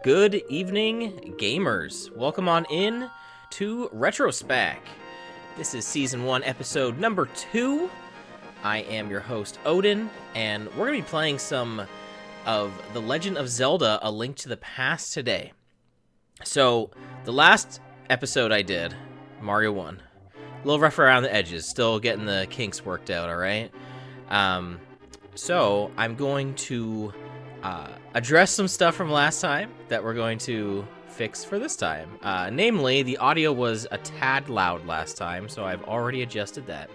Good evening, gamers. Welcome on in to Retro Spack. This is Season 1, Episode number 2. I am your host, Odin, and we're going to be playing some of The Legend of Zelda, A Link to the Past today. So, the last episode I did, Mario 1, a little rough around the edges, still getting the kinks worked out, alright? So, I'm going to address some stuff from last time that we're going to fix for this time. Namely, the audio was a tad loud last time, so I've already adjusted that.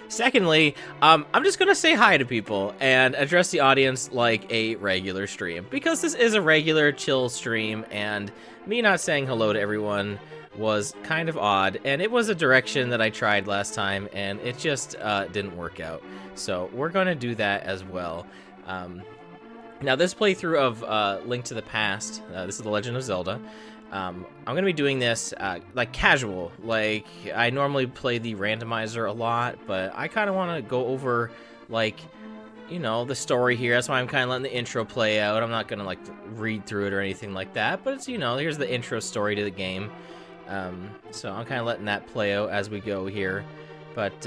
Secondly, I'm just going to say hi to people and address the audience like a regular stream, because this is a regular chill stream, and me not saying hello to everyone was kind of odd, and it was a direction that I tried last time, and it just didn't work out. So we're going to do that as well. Now, this playthrough of Link to the Past, this is The Legend of Zelda, I'm going to be doing this like casual. Like, I normally play the randomizer a lot, but I kind of want to go over, like, you know, the story here. That's why I'm kind of letting the intro play out. I'm not going to, like, read through it or anything like that, but it's, you know, here's the intro story to the game. So I'm kind of letting that play out as we go here. But,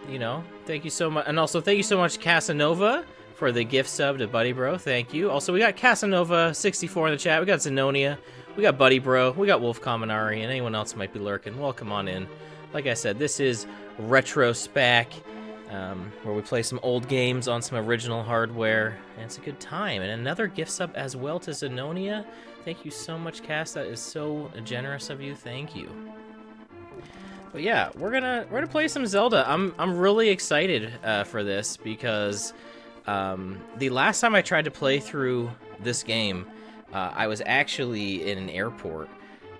you know, thank you so much. And also, thank you so much, Casanova, for the gift sub to Buddy Bro. Thank you. Also, we got Casanova64 in the chat. We got Zenonia. We got Buddy Bro. We got Wolf Kaminari, and anyone else might be lurking. Welcome on in. Like I said, this is Retro Spack, where we play some old games on some original hardware, and it's a good time. And another gift sub as well to Zenonia. Thank you so much, Cass. That is so generous of you. Thank you. But yeah, we're gonna play some Zelda. I'm really excited for this because the last time I tried to play through this game, I was actually in an airport,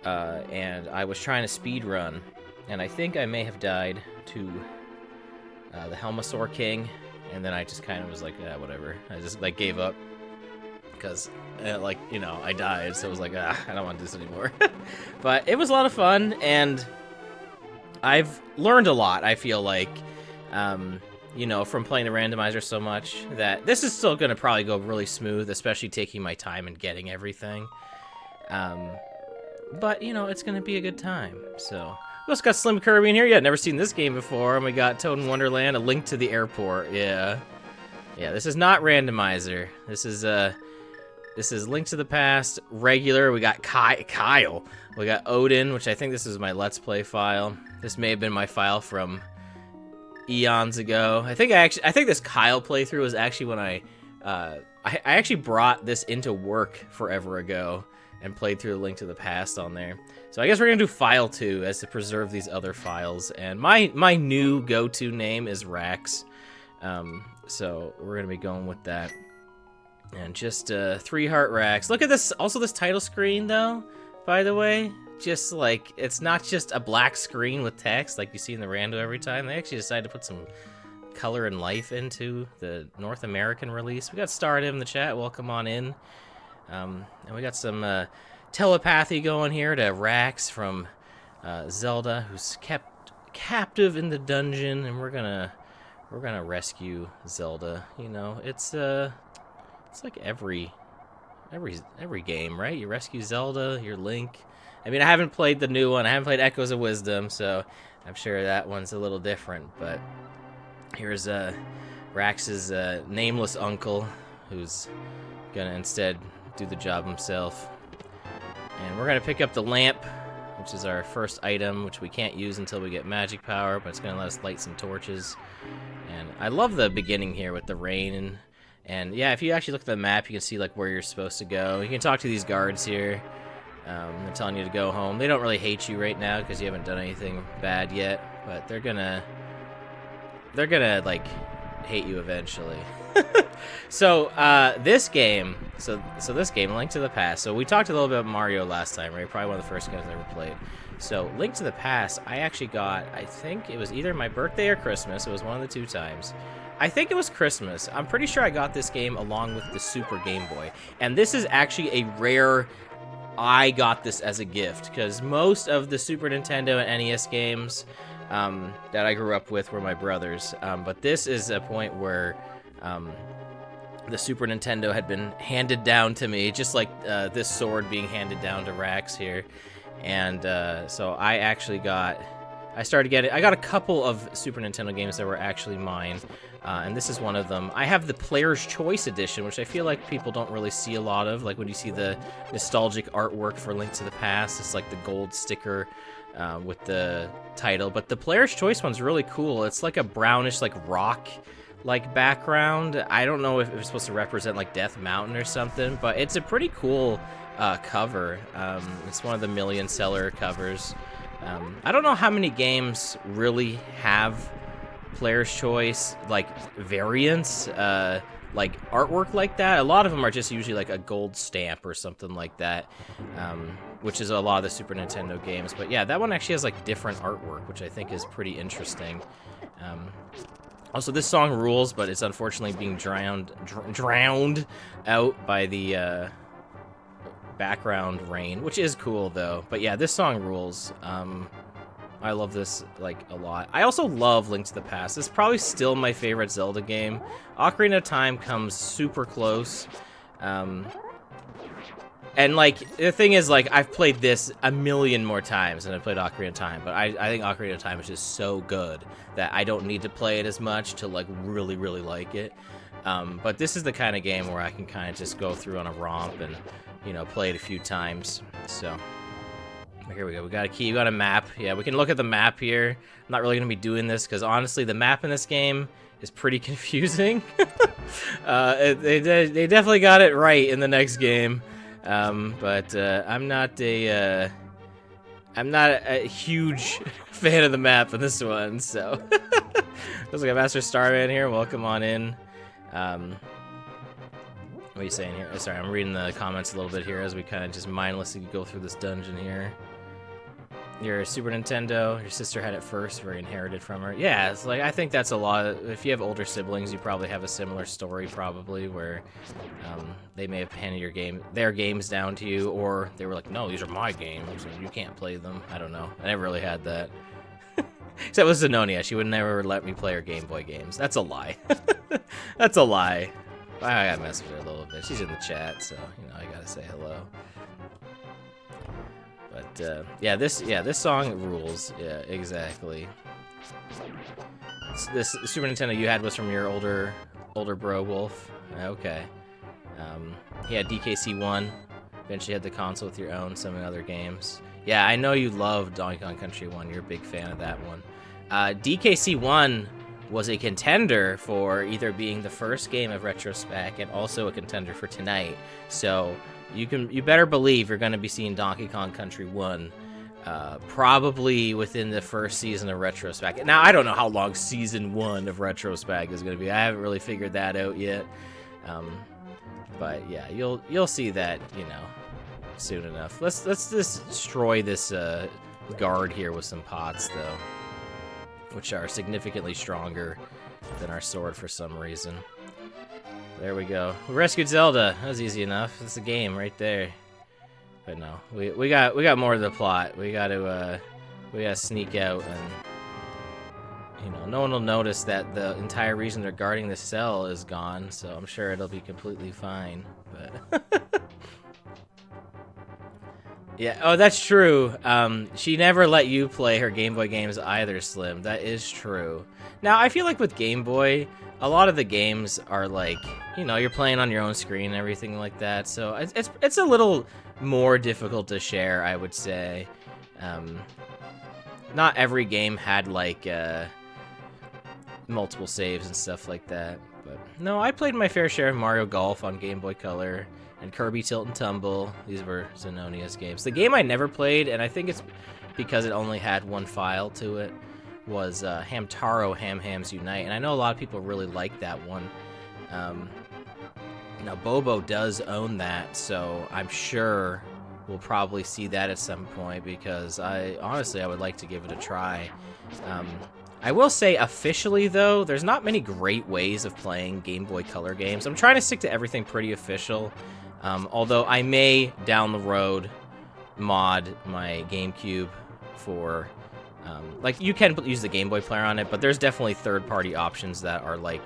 and I was trying to speed run, and I think I may have died to the Helmasaur King, and then I just kind of was like, yeah, whatever. I just like gave up because, like, you know, I died, so I was like, I don't want to do this anymore. But it was a lot of fun, and I've learned a lot, I feel like. You know, from playing the randomizer so much, that this is still going to probably go really smooth, especially taking my time and getting everything. But, you know, it's going to be a good time. So, we also got Slim Kirby in here. Yeah, never seen this game before. And we got Toad in Wonderland, A Link to the Airport. Yeah. Yeah, this is not randomizer. This is Link to the Past, regular. We got Kyle. We got Odin, which I think this is my Let's Play file. This may have been my file from eons ago. I think this Kyle playthrough was actually when I actually brought this into work forever ago and played through the Link to the Past on there. So I guess we're gonna do file 2 as to preserve these other files. And my new go-to name is Rax. So we're gonna be going with that. And just 3 heart Rax. Look at this. Also, this title screen though, by the way. Just like, it's not just a black screen with text like you see in the rando every time. They actually decided to put some color and life into the North American release. We got Starred in the chat. Welcome on in. And we got some telepathy going here to Rax from Zelda, who's kept captive in the dungeon, and we're gonna rescue Zelda. You know, it's like every game, right? You rescue Zelda, you're Link. I mean, I haven't played the new one. I haven't played Echoes of Wisdom, so I'm sure that one's a little different. But here's Rax's nameless uncle, who's gonna instead do the job himself. And we're gonna pick up the lamp, which is our first item, which we can't use until we get magic power, but it's gonna let us light some torches. And I love the beginning here with the rain. And yeah, if you actually look at the map, you can see like where you're supposed to go. You can talk to these guards here. They're telling you to go home. They don't really hate you right now because you haven't done anything bad yet, but they're gonna like hate you eventually. So this game, this game, Link to the Past. So we talked a little bit about Mario last time, right? Probably one of the first games I ever played. So Link to the Past, I actually got, I think it was either my birthday or Christmas. It was one of the two times. I think it was Christmas. I'm pretty sure I got this game along with the Super Game Boy. And this is actually a rare, I got this as a gift, because most of the Super Nintendo and NES games that I grew up with were my brother's. But this is a point where the Super Nintendo had been handed down to me, just like this sword being handed down to Rax here. And so I actually got, I got a couple of Super Nintendo games that were actually mine, and this is one of them. I have the Player's Choice Edition, which I feel like people don't really see a lot of, like when you see the nostalgic artwork for Link to the Past, it's like the gold sticker with the title, but the Player's Choice one's really cool. It's like a brownish, like rock like background. I don't know if it was supposed to represent like Death Mountain or something, but it's a pretty cool cover. It's one of the million seller covers. I don't know how many games really have Player's Choice like variants, like artwork like that. A lot of them are just usually like a gold stamp or something like that, which is a lot of the Super Nintendo games. But yeah, that one actually has like different artwork, which I think is pretty interesting. Also, this song rules, but it's unfortunately being drowned out by the background rain, which is cool though. But yeah, this song rules. I love this like a lot. I also love Link to the Past. It's probably still my favorite Zelda game. Ocarina of Time comes super close. And like the thing is, like, I've played this a million more times than I played Ocarina of Time, but I think Ocarina of Time is just so good that I don't need to play it as much to like really like it. But this is the kind of game where I can kind of just go through on a romp and, you know, play it a few times. So here we go. We got a key. We got a map. Yeah, we can look at the map here. I'm not really gonna be doing this because honestly, the map in this game is pretty confusing. They definitely got it right in the next game. But I'm not a huge fan of the map in this one, so. Looks like a Master Starman here. Welcome on in. What are you saying here? Sorry, I'm reading the comments a little bit here as we kind of just mindlessly go through this dungeon here. Your Super Nintendo, your sister had it first, very inherited from her. Yeah, it's like, I think that's a lot of, if you have older siblings, you probably have a similar story probably where they may have handed their games down to you, or they were like, no, these are my games, and you can't play them. I don't know. I never really had that. Except with Zenonia, she would never let me play her Game Boy games. That's a lie. That's a lie. I gotta mess with her a little bit. She's in the chat, so, you know, I gotta say hello. But, yeah, this song rules. Yeah, exactly. This Super Nintendo you had was from your older bro, Wolf? Okay. He had DKC1. Eventually had the console with your own, some other games. Yeah, I know you love Donkey Kong Country 1. You're a big fan of that one. DKC1 was a contender for either being the first game of Retro Spack and also a contender for tonight. So you better believe you're going to be seeing Donkey Kong Country 1 probably within the first season of Retro Spack. Now, I don't know how long season 1 of Retro Spack is going to be. I haven't really figured that out yet. But yeah, you'll see that, you know, soon enough. Let's just destroy this guard here with some pots though, which are significantly stronger than our sword for some reason. There we go. We rescued Zelda. That was easy enough. It's a game right there. But no, we got more to the plot. We gotta sneak out, and you know, no one will notice that the entire reason they're guarding the cell is gone. So I'm sure it'll be completely fine. But yeah. Oh, that's true. She never let you play her Game Boy games either, Slim. That is true. Now I feel like with Game Boy, a lot of the games are like, you know, you're playing on your own screen and everything like that, so it's a little more difficult to share, I would say. Not every game had like multiple saves and stuff like that, but no, I played my fair share of Mario Golf on Game Boy Color and Kirby Tilt and Tumble. These were Zenonia's games. The game I never played, and I think it's because it only had one file to it, was Hamtaro Ham Hams Unite, and I know a lot of people really like that one. Now, Bobo does own that, so I'm sure we'll probably see that at some point, because honestly, I would like to give it a try. I will say, officially, though, there's not many great ways of playing Game Boy Color games. I'm trying to stick to everything pretty official, although I may, down the road, mod my GameCube for... like, you can use the Game Boy player on it, but there's definitely third-party options that are, like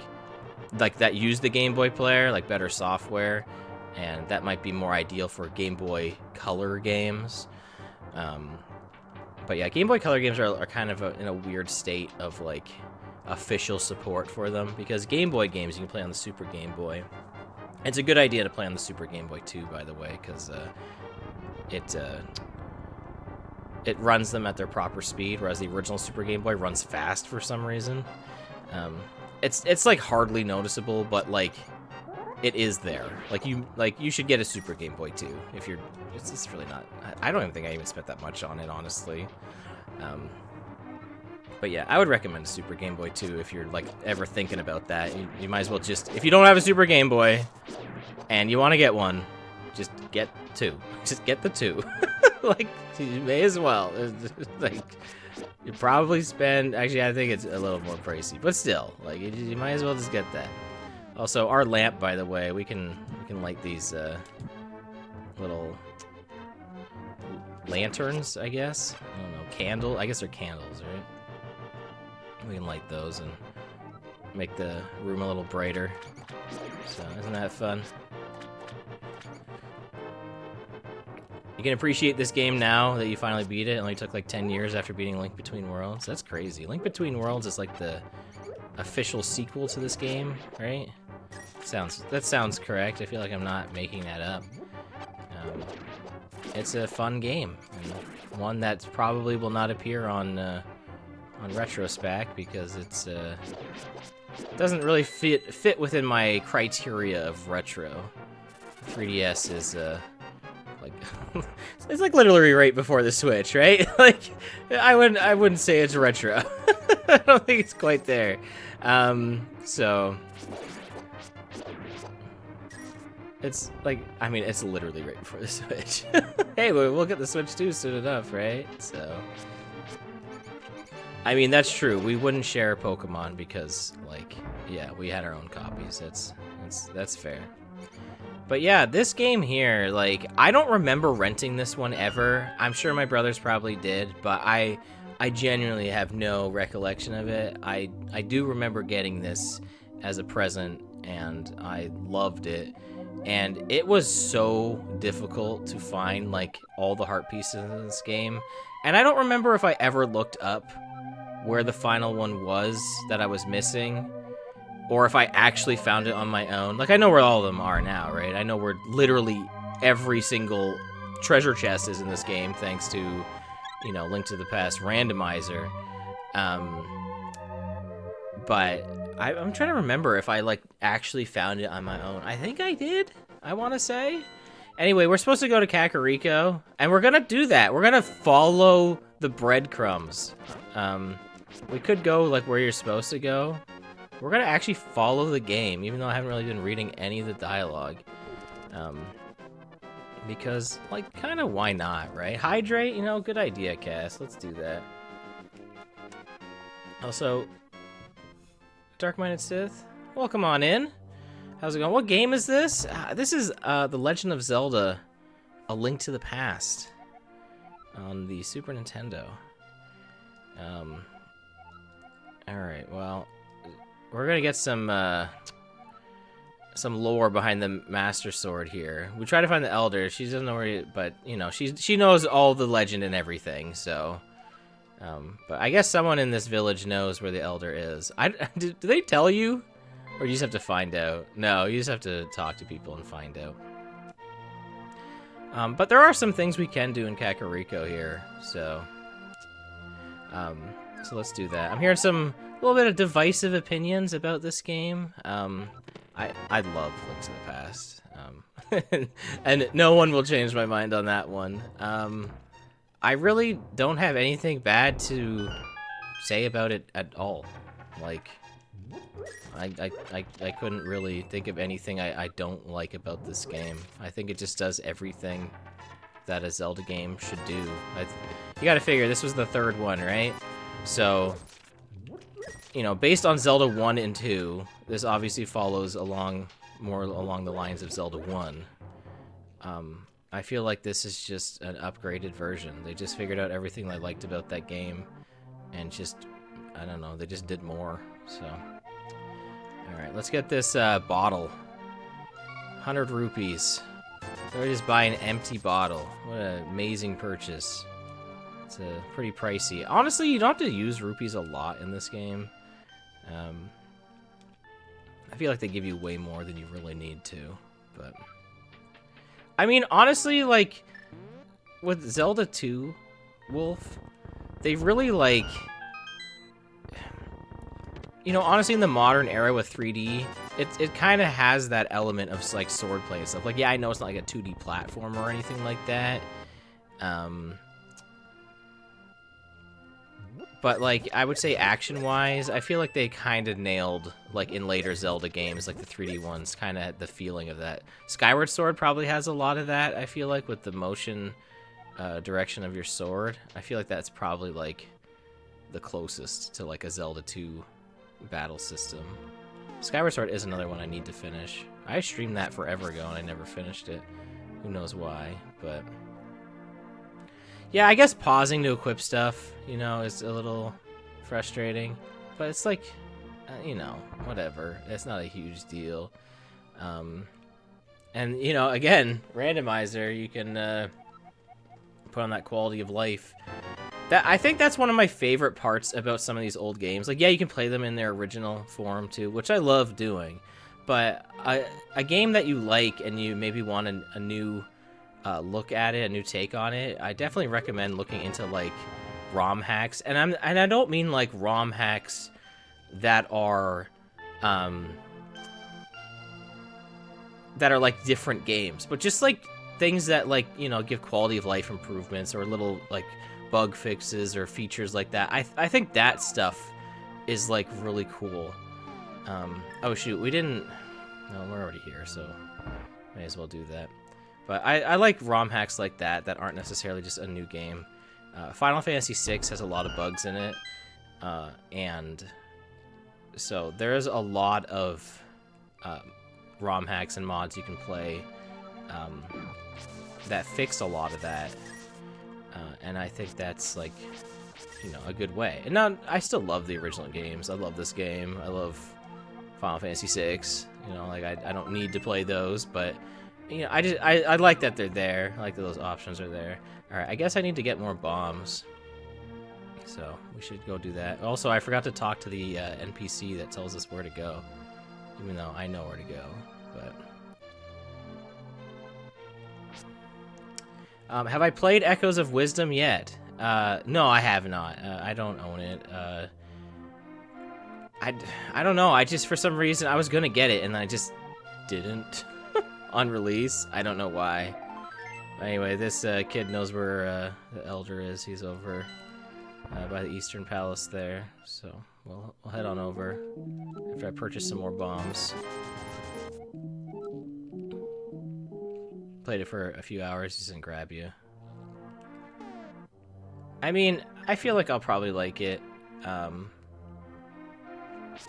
that use the Game Boy player, like better software, and that might be more ideal for Game Boy Color games. But yeah, Game Boy Color games are kind of in a weird state of, like, official support for them, because Game Boy games you can play on the Super Game Boy. It's a good idea to play on the Super Game Boy too, by the way, because it runs them at their proper speed, whereas the original Super Game Boy runs fast for some reason. It's like hardly noticeable, but like it is there. Like you should get a Super Game Boy too if you're. It's really not. I don't even think I even spent that much on it, honestly. But yeah, I would recommend a Super Game Boy too if you're like ever thinking about that. You might as well just, if you don't have a Super Game Boy and you want to get one, just get two. Just get the two. Like, you may as well. Like, you probably spend... Actually, I think it's a little more pricey, but still, like, you might as well just get that. Also, our lamp, by the way, we can light these little lanterns, I guess. I don't know, candle. I guess they're candles, right? We can light those and make the room a little brighter. So, isn't that fun? You can appreciate this game now that you finally beat it. It only took like 10 years after beating Link Between Worlds. That's crazy. Link Between Worlds is like the official sequel to this game, right? That sounds correct. I feel like I'm not making that up. It's a fun game, and one that probably will not appear on Retro Spack because it's doesn't really fit within my criteria of retro. 3DS is like it's like literally right before the Switch, right? Like I wouldn't say it's retro. I don't think it's quite there. So it's like, I mean, it's literally right before the Switch. Hey, we'll get the Switch too soon enough, right? So I mean, that's true. We wouldn't share Pokemon because, like, yeah, we had our own copies. That's fair. But yeah, this game here, like, I don't remember renting this one ever. I'm sure my brothers probably did, but I genuinely have no recollection of it. I do remember getting this as a present, and I loved it. And it was so difficult to find, like, all the heart pieces in this game. And I don't remember if I ever looked up where the final one was that I was missing, or if I actually found it on my own. Like, I know where all of them are now, right? I know where literally every single treasure chest is in this game, thanks to, you know, Link to the Past randomizer. But I'm trying to remember if I, like, actually found it on my own. I think I did, I want to say. Anyway, we're supposed to go to Kakariko, and we're gonna do that. We're gonna follow the breadcrumbs. We could go, like, where you're supposed to go. We're gonna actually follow the game, even though I haven't really been reading any of the dialogue. Because, like, kind of why not, right? Hydrate, you know, good idea, Cass. Let's do that. Also, Dark-Minded Sith, welcome on in. How's it going? What game is this? This is The Legend of Zelda, A Link to the Past on the Super Nintendo. Alright, well, we're gonna get some lore behind the Master Sword here. We try to find the Elder. She doesn't know where, but, you know, she knows all the legend and everything, so... but I guess someone in this village knows where the Elder is. Do they tell you? Or you just have to find out? No, you just have to talk to people and find out. But there are some things we can do in Kakariko here, so... so let's do that. I'm hearing a little bit of divisive opinions about this game. I love Link to the Past. And no one will change my mind on that one. I really don't have anything bad to say about it at all. Like, I couldn't really think of anything I don't like about this game. I think it just does everything that a Zelda game should do. You gotta figure, this was the third one, right? So, you know, based on Zelda 1 and 2, this obviously follows more along the lines of Zelda 1. I feel like this is just an upgraded version. They just figured out everything I liked about that game, and just, I don't know, they just did more, so. Alright, let's get this bottle. 100 rupees. So I just buy an empty bottle. What an amazing purchase. It's pretty pricey. Honestly, you don't have to use rupees a lot in this game. I feel like they give you way more than you really need to, but... I mean, honestly, like, with Zelda 2, Wolf, they really, like... You know, honestly, in the modern era with 3D, it kind of has that element of, like, swordplay and stuff. Like, yeah, I know it's not like a 2D platform or anything like that. But, like, I would say action-wise, I feel like they kind of nailed, like, in later Zelda games, like the 3D ones, kind of the feeling of that. Skyward Sword probably has a lot of that, I feel like, with the motion direction of your sword. I feel like that's probably, like, the closest to, like, a Zelda 2 battle system. Skyward Sword is another one I need to finish. I streamed that forever ago and I never finished it. Who knows why, but... Yeah, I guess pausing to equip stuff, you know, is a little frustrating. But it's like, you know, whatever. It's not a huge deal. And, you know, again, randomizer, you can put on that quality of life. I think that's one of my favorite parts about some of these old games. Like, yeah, you can play them in their original form, too, which I love doing. But a game that you like and you maybe want a new... look at it, a new take on it, I definitely recommend looking into like ROM hacks, and I don't mean like ROM hacks that are like different games, but just like things that, like, you know, give quality of life improvements or little like bug fixes or features like that. I think that stuff is like really cool. Oh shoot, we didn't. No, we're already here, so may as well do that. But I like ROM hacks like that aren't necessarily just a new game. Final Fantasy VI has a lot of bugs in it, and so there's a lot of ROM hacks and mods you can play that fix a lot of that, and I think that's, like, you know, a good way. And now I still love the original games. I love this game. I love Final Fantasy VI. You know, like I don't need to play those, but. You know, I like that they're there. I like that those options are there. Alright, I guess I need to get more bombs. So, we should go do that. Also, I forgot to talk to the NPC that tells us where to go. Even though I know where to go. But... have I played Echoes of Wisdom yet? No, I have not. I don't own it. I don't know. I just, for some reason, I was gonna get it, and I just didn't. On release. I don't know why. Anyway, this kid knows where the Elder is. He's over by the Eastern Palace there. So we'll head on over after I purchase some more bombs. Played it for a few hours. He doesn't grab you. I mean, I feel like I'll probably like it.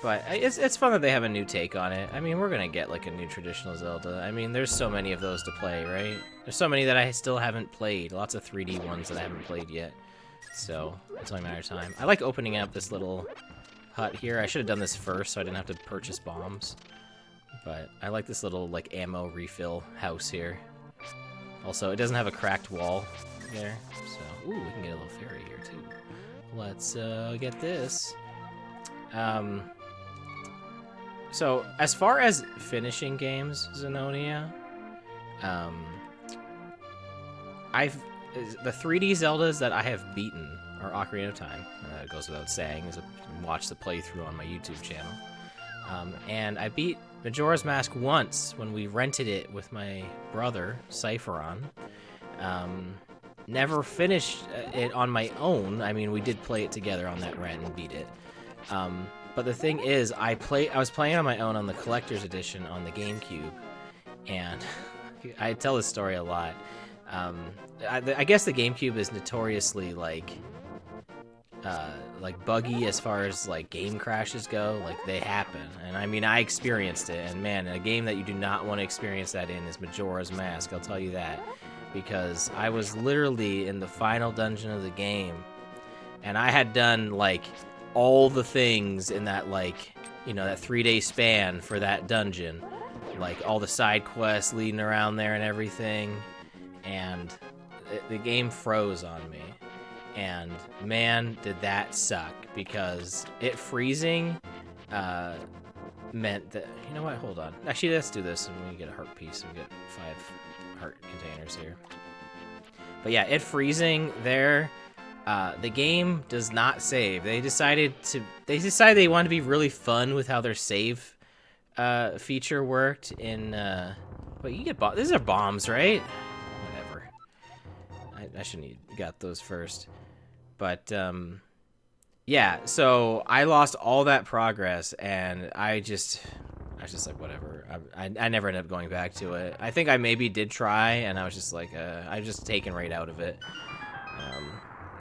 But it's fun that they have a new take on it. I mean, we're gonna get like a new traditional Zelda. I mean, there's so many of those to play, right? There's so many that I still haven't played. Lots of 3D ones that I haven't played yet. So, it's only a matter of time. I like opening up this little hut here. I should have done this first so I didn't have to purchase bombs. But I like this little, like, ammo refill house here. Also, it doesn't have a cracked wall there. So, ooh, we can get a little fairy here, too. Let's get this. So, as far as finishing games, Zenonia, the 3D Zeldas that I have beaten are Ocarina of Time. It goes without saying, as I watch the playthrough on my YouTube channel. And I beat Majora's Mask once when we rented it with my brother, Cypheron. never finished it on my own. I mean, we did play it together on that rent and beat it. But the thing is, I was playing on my own on the collector's edition on the GameCube, and I tell this story a lot. I guess the GameCube is notoriously like buggy as far as like game crashes go. Like, they happen, and I mean, I experienced it, and man, a game that you do not want to experience that in is Majora's Mask, I'll tell you that, because I was literally in the final dungeon of the game, and I had done like all the things in that, like, you know, that 3-day span for that dungeon, like all the side quests leading around there and everything, and the game froze on me. And man, did that suck, because it freezing meant that, you know what, hold on. Actually, let's do this, and we get a heart piece, and we get 5 heart containers here. But yeah, it freezing there, the game does not save. They decided they wanted to be really fun with how their save feature worked in, wait, you get these are bombs, right? Whatever. I shouldn't have got those first. But, yeah, so I lost all that progress, and I was just like, whatever. I never ended up going back to it. I think I maybe did try, and I was just like, I was just taken right out of it.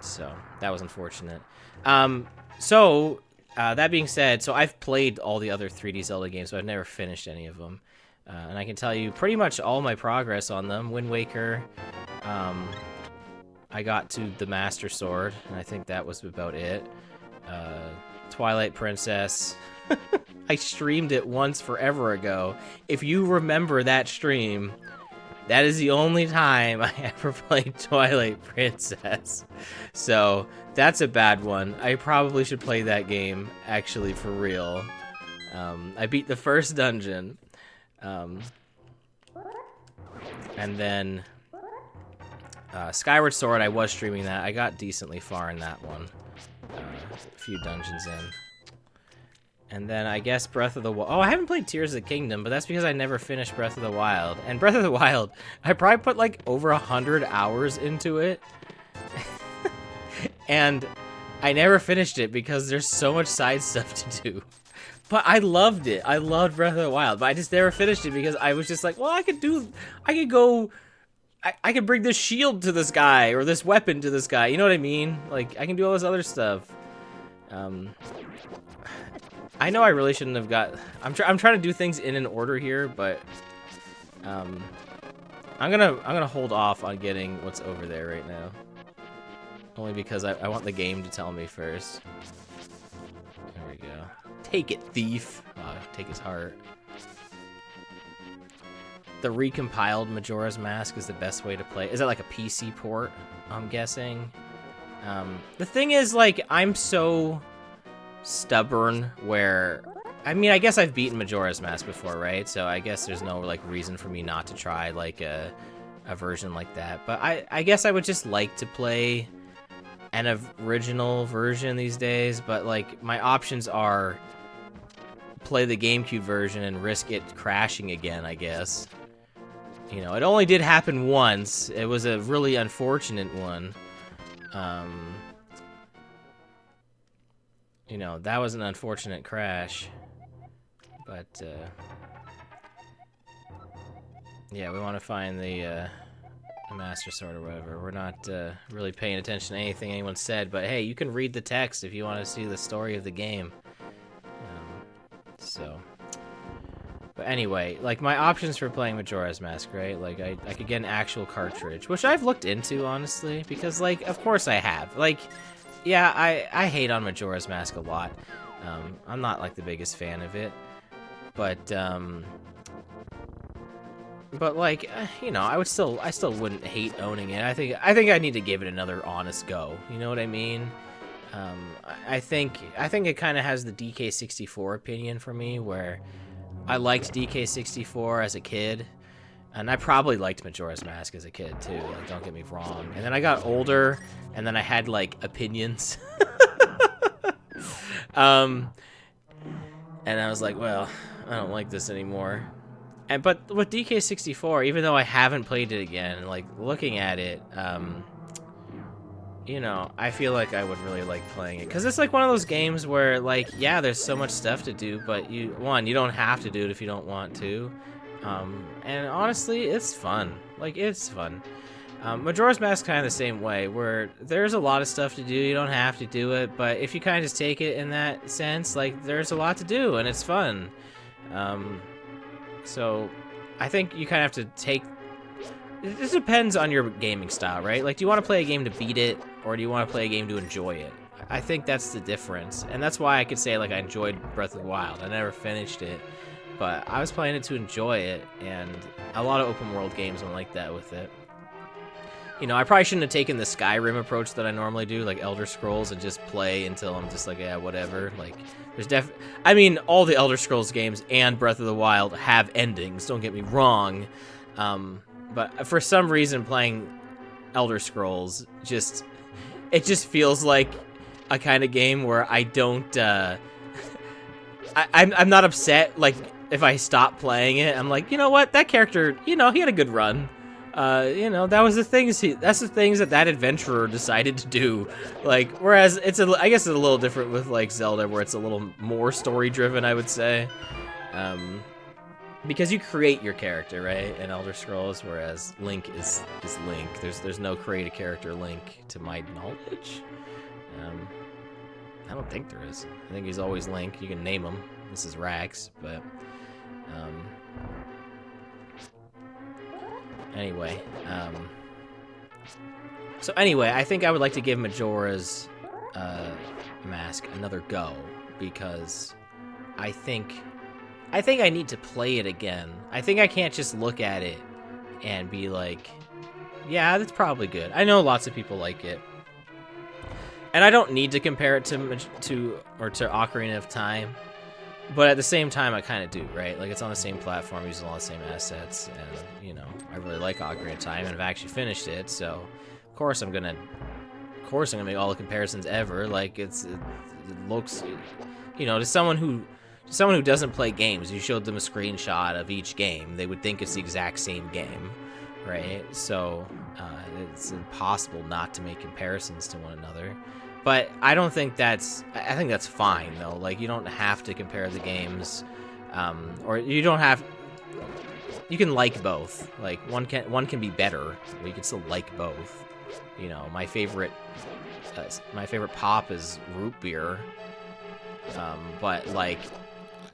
So that was unfortunate. That being said, so I've played all the other 3D Zelda games, but I've never finished any of them. And I can tell you pretty much all my progress on them. Wind Waker, I got to the Master Sword, and I think that was about it. Twilight Princess, I streamed it once forever ago. If you remember that stream, that is the only time I ever played Twilight Princess. So that's a bad one. I probably should play that game, actually, for real. I beat the first dungeon. And then Skyward Sword, I was streaming that. I got decently far in that one. A few dungeons in. And then I guess Breath of the Wild. Oh, I haven't played Tears of the Kingdom, but that's because I never finished Breath of the Wild. And Breath of the Wild, I probably put like over 100 hours into it. And I never finished it because there's so much side stuff to do. But I loved it. I loved Breath of the Wild, but I just never finished it because I was just like, well, I could bring this shield to this guy or this weapon to this guy. You know what I mean? Like, I can do all this other stuff. I know I really shouldn't have got... I'm trying to do things in an order here, but I'm gonna hold off on getting what's over there right now. Only because I want the game to tell me first. There we go. Take it, thief. Oh, take his heart. The recompiled Majora's Mask is the best way to play. Is that like a PC port, I'm guessing? The thing is, like, I'm so stubborn where... I mean, I guess I've beaten Majora's Mask before, right? So I guess there's no, like, reason for me not to try, like, a version like that. But I guess I would just like to play an original version these days. But, like, my options are play the GameCube version and risk it crashing again, I guess. You know, it only did happen once. It was a really unfortunate one. You know, that was an unfortunate crash. But, yeah, we want to find the Master Sword or whatever. We're not really paying attention to anything anyone said, but hey, you can read the text if you want to see the story of the game. But anyway, like, my options for playing Majora's Mask, right? Like, I could get an actual cartridge, which I've looked into, honestly, because, like, of course I have. Like, yeah, I hate on Majora's Mask a lot. I'm not, like, the biggest fan of it. But like, you know, I still wouldn't hate owning it. I think I need to give it another honest go. You know what I mean? I think it kind of has the DK64 opinion for me, where I liked DK64 as a kid, and I probably liked Majora's Mask as a kid too. Like, don't get me wrong. And then I got older, and then I had like opinions. And I was like, well, I don't like this anymore. But with DK64, even though I haven't played it again, like, looking at it, you know, I feel like I would really like playing it. Because it's like one of those games where, like, yeah, there's so much stuff to do, but you don't have to do it if you don't want to. And honestly, it's fun. Like, it's fun. Majora's Mask kind of the same way, where there's a lot of stuff to do, you don't have to do it, but if you kind of just take it in that sense, like, there's a lot to do, and it's fun. So, I think you kind of have to take... It just depends on your gaming style, right? Like, do you want to play a game to beat it, or do you want to play a game to enjoy it? I think that's the difference, and that's why I could say, like, I enjoyed Breath of the Wild. I never finished it, but I was playing it to enjoy it, and a lot of open world games don't like that with it. You know, I probably shouldn't have taken the Skyrim approach that I normally do, like Elder Scrolls, and just play until I'm just like, yeah, whatever. Like, there's I mean, all the Elder Scrolls games and Breath of the Wild have endings, don't get me wrong. But for some reason, playing Elder Scrolls, it just feels like a kind of game where I don't, I'm not upset, like, if I stop playing it. I'm like, you know what, that character, you know, he had a good run. You know, that's the things that adventurer decided to do. Like, whereas I guess it's a little different with, like, Zelda, where it's a little more story driven, I would say. Because you create your character, right, in Elder Scrolls, whereas Link is Link. There's no create a character Link, to my knowledge. I don't think there is. I think he's always Link. You can name him. This is Rax, but anyway, so anyway, I think I would like to give Majora's Mask another go, because I think I need to play it again. I think I can't just look at it and be like, yeah, that's probably good. I know lots of people like it, and I don't need to compare it to Ocarina of Time. But at the same time, I kind of do, right? Like, it's on the same platform, using all the same assets, and, you know, I really like Ocarina of Time, and I've actually finished it, so of course I'm gonna make all the comparisons ever. Like, it looks, you know, to someone who doesn't play games, you showed them a screenshot of each game, they would think it's the exact same game, right? So it's impossible not to make comparisons to one another. But I think that's fine, though. Like, you don't have to compare the games, or you can like both. Like, one can be better, but you can still like both. You know, my favorite pop is root beer, but, like,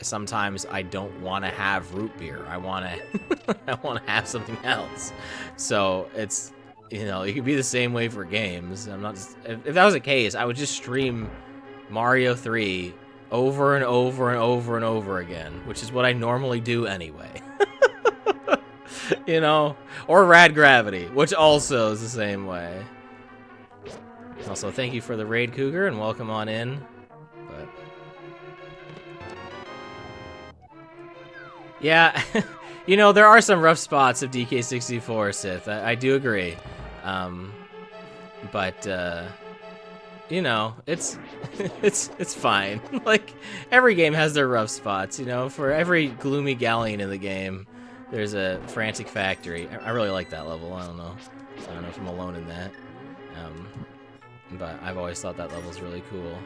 sometimes I don't want to have root beer. I want to have something else. So it's, you know, it could be the same way for games. I'm not just, if that was the case, I would just stream Mario 3 over and over and over and over again, which is what I normally do anyway. You know, or Rad Gravity, which also is the same way. Also, thank you for the raid, Cougar, and welcome on in. But yeah, you know, there are some rough spots of DK64, Sith. I do agree. But you know, it's fine. Like, every game has their rough spots, you know. For every gloomy galleon in the game, there's a frantic factory. I really like that level. I don't know if I'm alone in that. But I've always thought that level's really cool.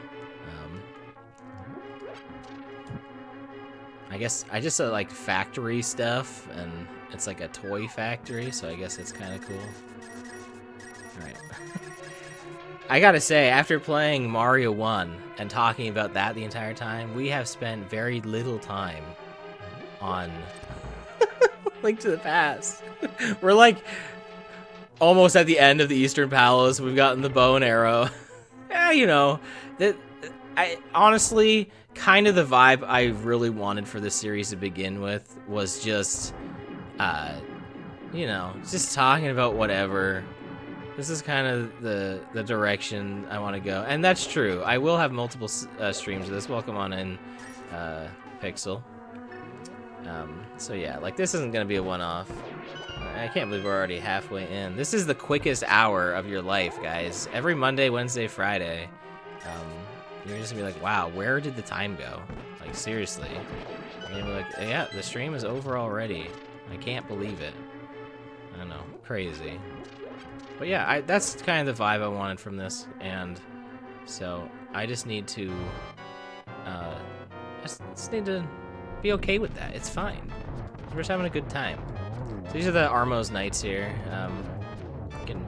I guess I just like factory stuff, and it's like a toy factory, so I guess it's kind of cool. Alright. I gotta say, after playing Mario 1 and talking about that the entire time, we have spent very little time on Link to the Past. We're like almost at the end of the Eastern Palace. We've gotten the bow and arrow. Yeah, you know, I honestly, kind of the vibe I really wanted for this series to begin with was just, you know, just talking about whatever. This is kind of the direction I want to go, and that's true. I will have multiple streams of this. Welcome on in, Pixel. So yeah, like, this isn't gonna be a one-off. I can't believe we're already halfway in. This is the quickest hour of your life, guys. Every Monday, Wednesday, Friday, you're just gonna be like, wow, where did the time go? Like, seriously. You're gonna be like, yeah, the stream is over already. I can't believe it. I don't know, crazy. But yeah, that's kind of the vibe I wanted from this, and so I just need to, just need to be okay with that. It's fine. We're just having a good time. So these are the Armos Knights here. You can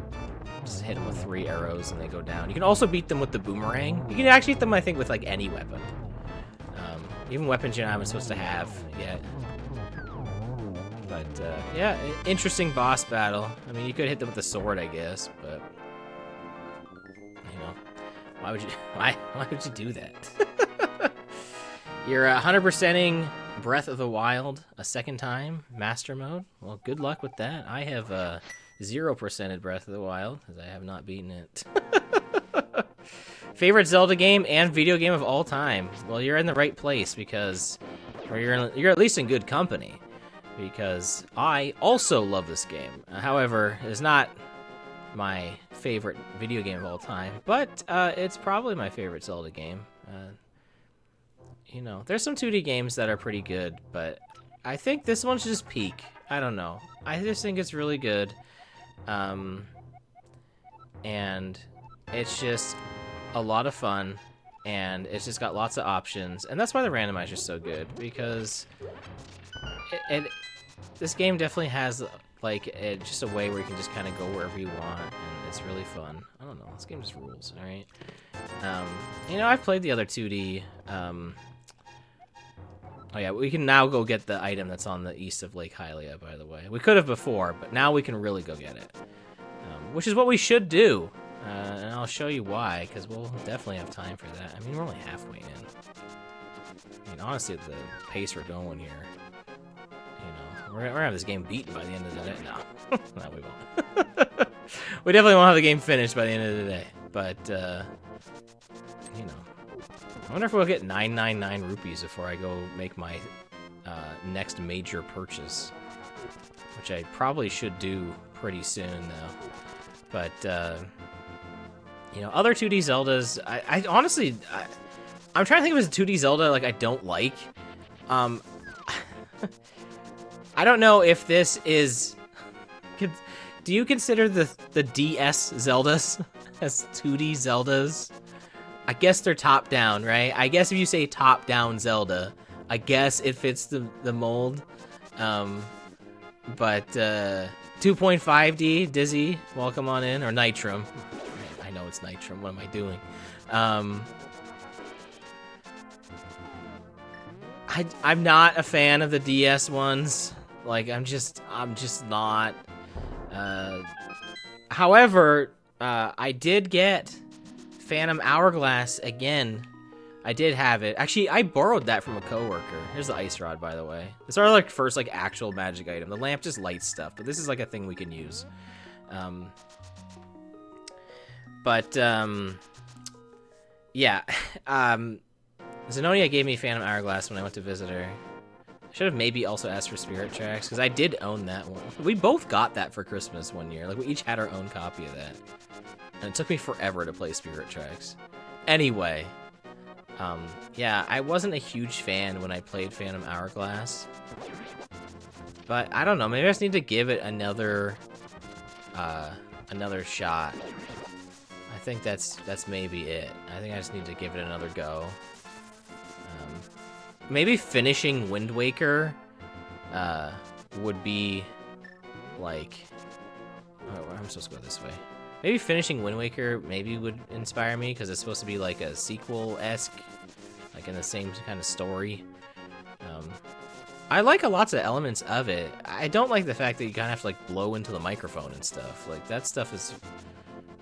just hit them with 3 arrows and they go down. You can also beat them with the boomerang. You can actually hit them, I think, with like any weapon. Even weapons you're not even supposed to have yet. But yeah, interesting boss battle. I mean, you could hit them with the sword, I guess, but you know, why would you do that? You're 100%ing Breath of the Wild a second time, Master Mode. Well, good luck with that. I have 0%ed Breath of the Wild, because I have not beaten it. Favorite Zelda game and video game of all time. Well, you're in the right place, because or you're at least in good company, because I also love this game. However, it is not my favorite video game of all time, but it's probably my favorite Zelda game. You know, there's some 2D games that are pretty good, but I think this one should just peak. I don't know. I just think it's really good. And it's just a lot of fun, and it's just got lots of options, and that's why the randomizer is so good, because this game definitely has like just a way where you can just kind of go wherever you want, and it's really fun. I don't know, this game just rules. All right. You know, I've played the other 2D. Oh yeah, we can now go get the item that's on the east of Lake Hylia, by the way. We could have before, but now we can really go get it. Which is what we should do. And I'll show you why, because we'll definitely have time for that. I mean, we're only halfway in. I mean, honestly, at the pace we're going here, you know, we're gonna have this game beaten by the end of the day. No, no, we won't. We definitely won't have the game finished by the end of the day. But, you know, I wonder if we'll get 999 rupees before I go make my next major purchase, which I probably should do pretty soon, though. But, you know, other 2D Zeldas, I honestly, I'm trying to think of a 2D Zelda, like, I don't like. I don't know if this is, do you consider the DS Zeldas as 2D Zeldas? I guess they're top-down, right? I guess if you say top-down Zelda, I guess it fits the mold. But 2.5D, Dizzy, welcome on in, or Nitrum. I know it's Nitrum, what am I doing? I'm not a fan of the DS ones. Like, I'm just not. However, I did get Phantom Hourglass again. I did have it. Actually, I borrowed that from a coworker. Here's the ice rod, by the way. It's our like first like actual magic item. The lamp just lights stuff, but this is like a thing we can use. Yeah. Zenonia gave me Phantom Hourglass when I went to visit her. I should have maybe also asked for Spirit Tracks, because I did own that one. We both got that for Christmas one year. Like, we each had our own copy of that. And it took me forever to play Spirit Tracks. Anyway, yeah, I wasn't a huge fan when I played Phantom Hourglass. But I don't know, maybe I just need to give it another shot. I think that's maybe it. I think I just need to give it another go. Maybe finishing Wind Waker would be like, oh, I'm supposed to go this way. Maybe finishing Wind Waker maybe would inspire me, because it's supposed to be like a sequel-esque, like in the same kind of story. I like lots of elements of it. I don't like the fact that you kind of have to like blow into the microphone and stuff. Like, that stuff is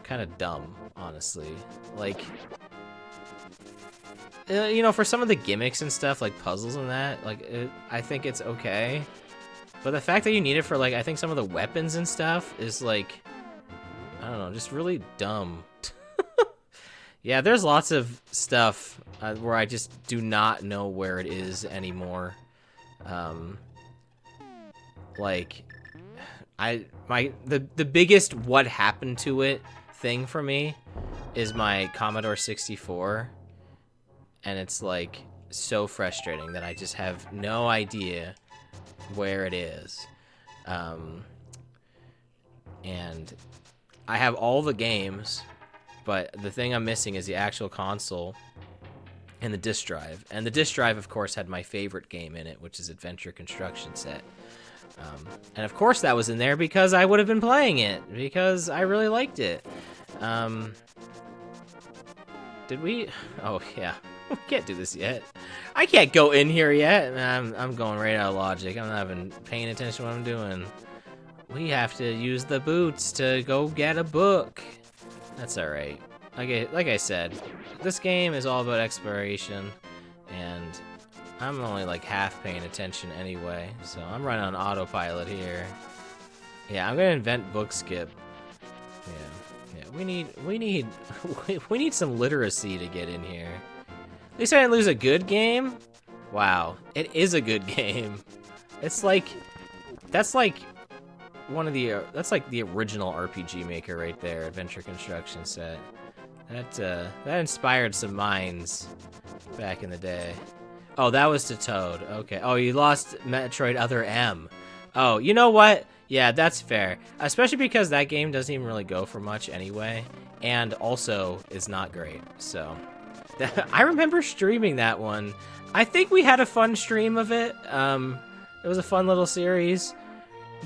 kind of dumb, honestly. Like, you know, for some of the gimmicks and stuff, like puzzles and that, like, I think it's okay. But the fact that you need it for, like, I think some of the weapons and stuff is, like, I don't know, just really dumb. Yeah, there's lots of stuff where I just do not know where it is anymore. Like, the biggest what happened to it thing for me is my Commodore 64. And it's, like, so frustrating that I just have no idea where it is. And I have all the games, but the thing I'm missing is the actual console and the disk drive. And the disk drive, of course, had my favorite game in it, which is Adventure Construction Set. And of course that was in there because I would have been playing it, because I really liked it. Did we? Oh, yeah. We can't do this yet. I can't go in here yet. I'm going right out of logic. I'm not even paying attention to what I'm doing. We have to use the boots to go get a book. That's alright. Like I said, this game is all about exploration, and I'm only like half paying attention anyway, so I'm running on autopilot here. Yeah, I'm gonna invent book skip. Yeah, we need some literacy to get in here. At least I didn't lose a good game. Wow, it is a good game. It's like, that's like one of the that's like the original RPG Maker right there, Adventure Construction Set. That inspired some minds back in the day. Oh, that was to Toad. Okay. Oh, you lost Metroid Other M. Oh, you know what? Yeah, that's fair. Especially because that game doesn't even really go for much anyway, and also is not great. So, I remember streaming that one. I think we had a fun stream of it. It was a fun little series.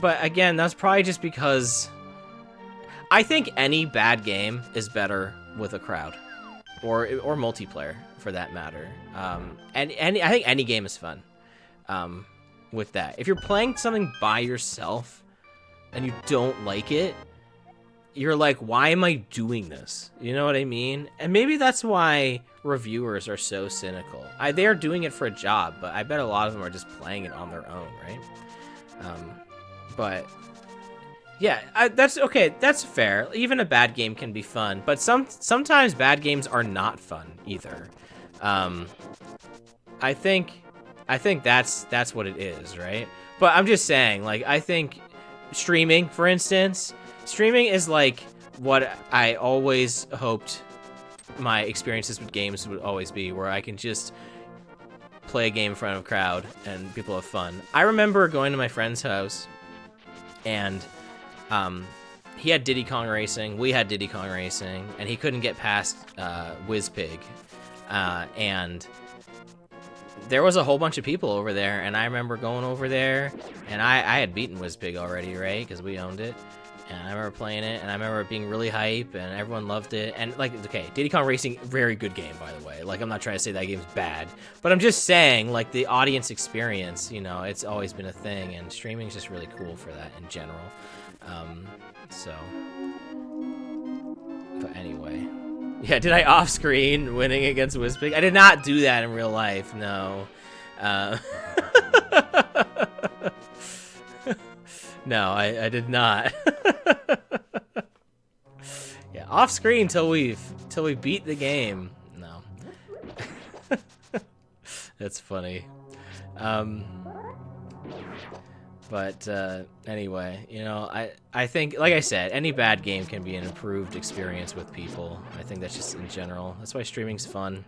But again, that's probably just because I think any bad game is better with a crowd, or multiplayer for that matter. And I think any game is fun with that. If you're playing something by yourself and you don't like it, you're like, why am I doing this? You know what I mean? And maybe that's why reviewers are so cynical. They're doing it for a job, but I bet a lot of them are just playing it on their own, right? But yeah, that's okay. That's fair. Even a bad game can be fun, but sometimes bad games are not fun either. I think that's what it is, right? But I'm just saying, like, I think streaming, for instance, streaming is like what I always hoped my experiences with games would always be, where I can just play a game in front of a crowd and people have fun. I remember going to my friend's house, and he had Diddy Kong Racing, we had Diddy Kong Racing, and he couldn't get past WizPig. And there was a whole bunch of people over there, and I remember going over there, and I had beaten WizPig already, right? Because we owned it. And I remember playing it, and I remember it being really hype, and everyone loved it. And, like, okay, Diddy Kong Racing, very good game, by the way. Like, I'm not trying to say that game's bad. But I'm just saying, like, the audience experience, you know, it's always been a thing, and streaming's just really cool for that in general. But anyway. Yeah, did I off-screen winning against WizPig? I did not do that in real life, no. No, I did not. Yeah, off screen till we beat the game. No. That's funny. But anyway, you know, I think, like I said, any bad game can be an improved experience with people. I think that's just in general. That's why streaming's fun.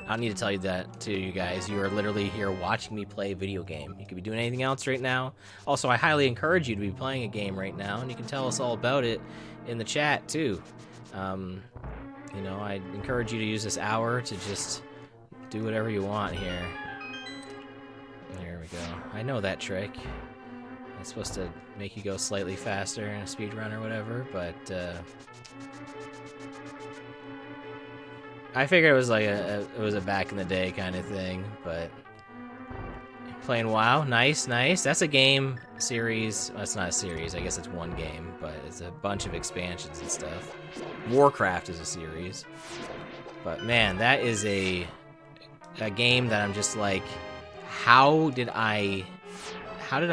I don't need to tell you that to you guys. You are literally here watching me play a video game. You could be doing anything else right now. Also, I highly encourage you to be playing a game right now, and you can tell us all about it in the chat, too. You know, I encourage you to use this hour to just do whatever you want here. There we go. I know that trick. It's supposed to make you go slightly faster in a speedrun or whatever, but I figured it was like it was a back in the day kind of thing. But playing WoW, nice. That's a game series. Well, it's not a series, I guess it's one game, but it's a bunch of expansions and stuff. Warcraft is a series. But man, that is a game that I'm just like, how did I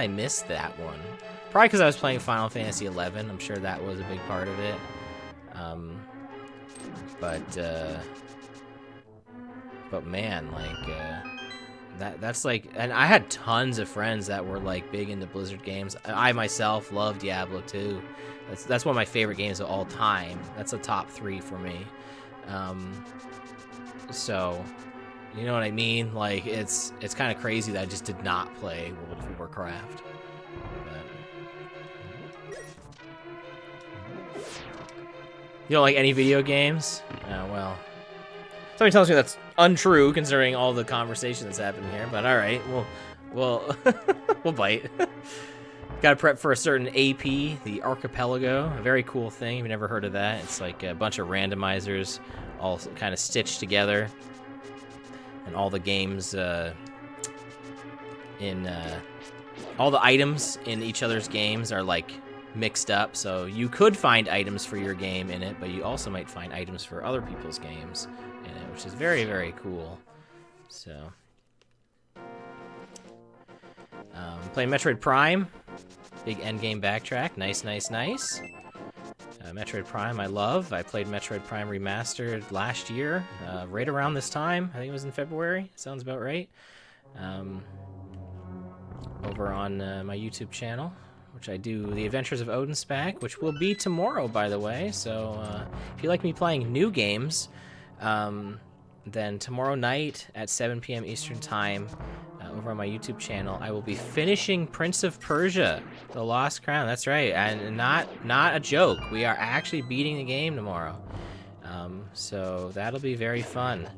miss that one? Probably because I was playing Final Fantasy XI. I'm sure that was a big part of it. But man, like, that's like, and I had tons of friends that were like big into Blizzard games. I myself love Diablo 2. That's one of my favorite games of all time. That's a top 3 for me. So, you know what I mean? Like, it's kind of crazy that I just did not play World of Warcraft. You don't like any video games? Oh, well. Somebody tells me that's untrue, considering all the conversation that's happened here. But all right, we'll bite. Got to prep for a certain AP, the Archipelago. A very cool thing. You've never heard of that? It's like a bunch of randomizers, all kind of stitched together, and all the games all the items in each other's games are like mixed up. So you could find items for your game in it, but you also might find items for other people's games in it, which is very, very cool. So, playing Metroid Prime, big endgame backtrack, nice. Metroid Prime, I love. I played Metroid Prime Remastered last year, right around this time. I think it was in February. Sounds about right. Over on my YouTube channel, which I do the Adventures of Odin Spack, which will be tomorrow, by the way. So if you like me playing new games, then tomorrow night at 7 p.m. Eastern Time, over on my YouTube channel, I will be finishing Prince of Persia: The Lost Crown. That's right, and not a joke. We are actually beating the game tomorrow, so that'll be very fun.